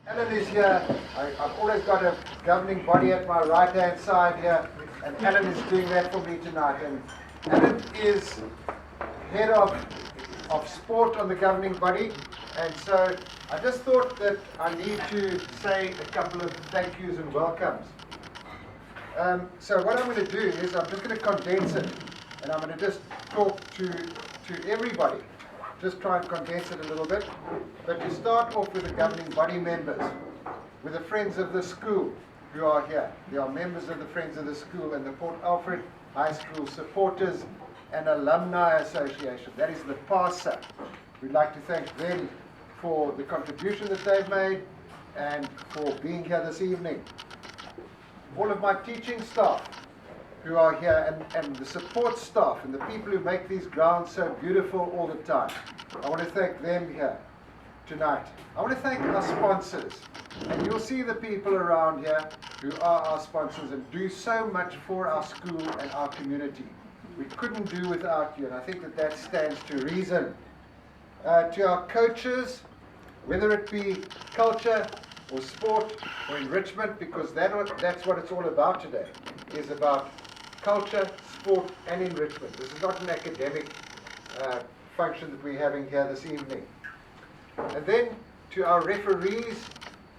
Alan is here. I've always got a governing body at my right hand side here, and Alan is doing that for me tonight. And Alan is head of sport on the governing body, and so I just thought that I need to say a couple of thank yous and welcomes. So what I'm going to do is I'm just going to condense it, and I'm going to just talk to everybody. Just try and condense it a little bit. But to start off with the governing body members, with the Friends of the School who are here. They are members of the Friends of the School and the Port Alfred High School Supporters and Alumni Association. That is the PAHS. We'd like to thank them for the contribution that they've made and for being here this evening. All of my teaching staff who are here, and the support staff and the people who make these grounds so beautiful all the time. I want to thank them here tonight. I want to thank our sponsors. And you'll see the people around here who are our sponsors and do so much for our school and our community. We couldn't do without you, and I think that stands to reason. To our coaches, whether it be culture or sport or enrichment, because that's what it's all about today, is about culture, sport and enrichment. This is not an academic function that we're having here this evening. And then to our referees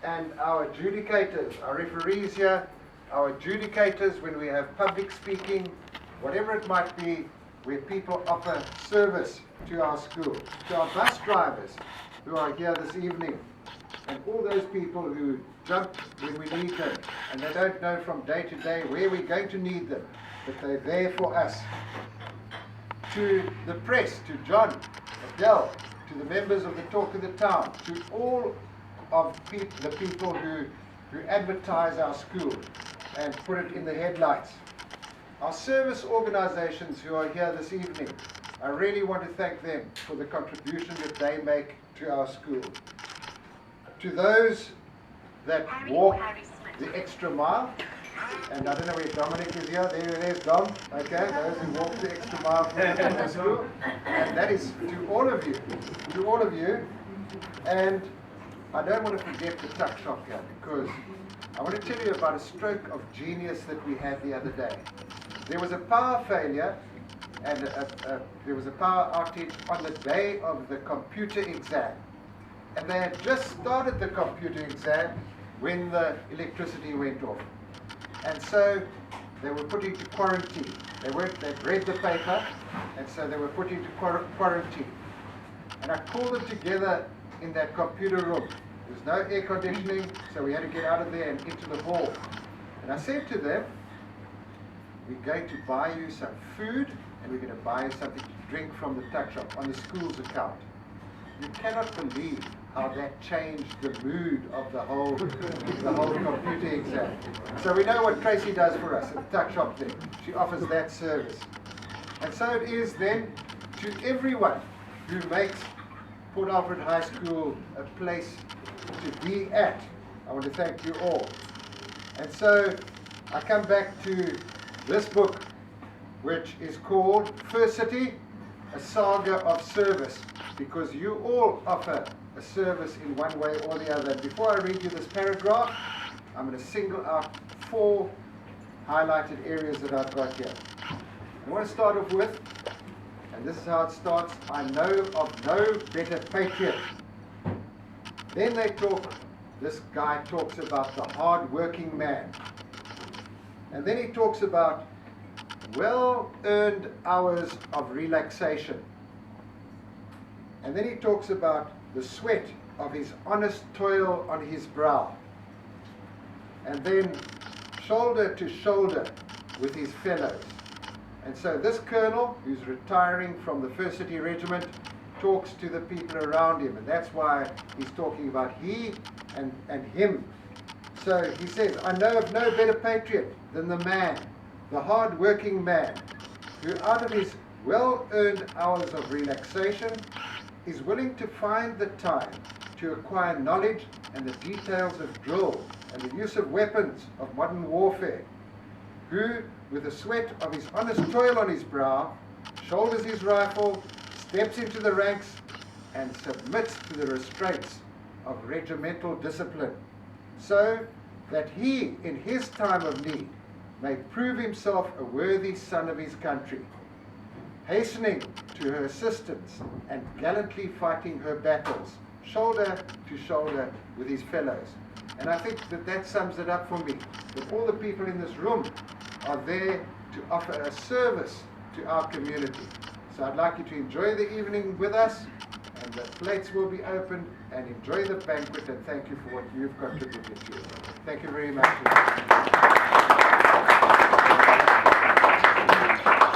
and our adjudicators. Our referees here, our adjudicators when we have public speaking, whatever it might be, where people offer service to our school. To our bus drivers who are here this evening, and all those people who jump when we need them, and they don't know from day to day where we're going to need them, but they're there for us. To the press, to John, Adele, to the members of the Talk of the Town, to all of the people who advertise our school and put it in the headlights. Our service organizations who are here this evening, I really want to thank them for the contribution that they make to our school. To those that walk the extra mile, and I don't know where Dominic is here, there's Dom, okay, those who walk the extra mile from the school, and that is to all of you, and I don't want to forget the tuck shop here, because I want to tell you about a stroke of genius that we had the other day. There was a power failure, and there was a power outage on the day of the computer exam. And they had just started the computer exam when the electricity went off. And so they were put into quarantine. They'd read the paper, and so they were put into quarantine. And I called them together in that computer room. There was no air conditioning, so we had to get out of there and into the hall. And I said to them, we're going to buy you some food, and we're going to buy you something to drink from the tuck shop on the school's account. You cannot believe how that changed the mood of the whole computer exam. So we know what Tracy does for us at the tuck shop there. She offers that service. And so it is then to everyone who makes Port Alfred High School a place to be at. I want to thank you all. And so I come back to this book, which is called First City, a Saga of Service, because you all offer a service in one way or the other. And before I read you this paragraph, I'm going to single out 4 highlighted areas that I've got here. I want to start off with, and this is how it starts, I know of no better patriot. Then this guy talks about the hard-working man. And then he talks about well-earned hours of relaxation. And then he talks about the sweat of his honest toil on his brow. And then shoulder to shoulder with his fellows. And so this colonel, who's retiring from the First City Regiment, talks to the people around him. And that's why he's talking about he and him. So he says, I know of no better patriot than the man, the hard-working man, who out of his well-earned hours of relaxation is willing to find the time to acquire knowledge and the details of drill and the use of weapons of modern warfare, who, with the sweat of his honest toil on his brow, shoulders his rifle, steps into the ranks, and submits to the restraints of regimental discipline, so that he, in his time of need, may prove himself a worthy son of his country, hastening to her assistance and gallantly fighting her battles, shoulder to shoulder with his fellows. And I think that that sums it up for me, that all the people in this room are there to offer a service to our community. So I'd like you to enjoy the evening with us, and the plates will be opened, and enjoy the banquet, and thank you for what you've contributed to it. Thank you very much.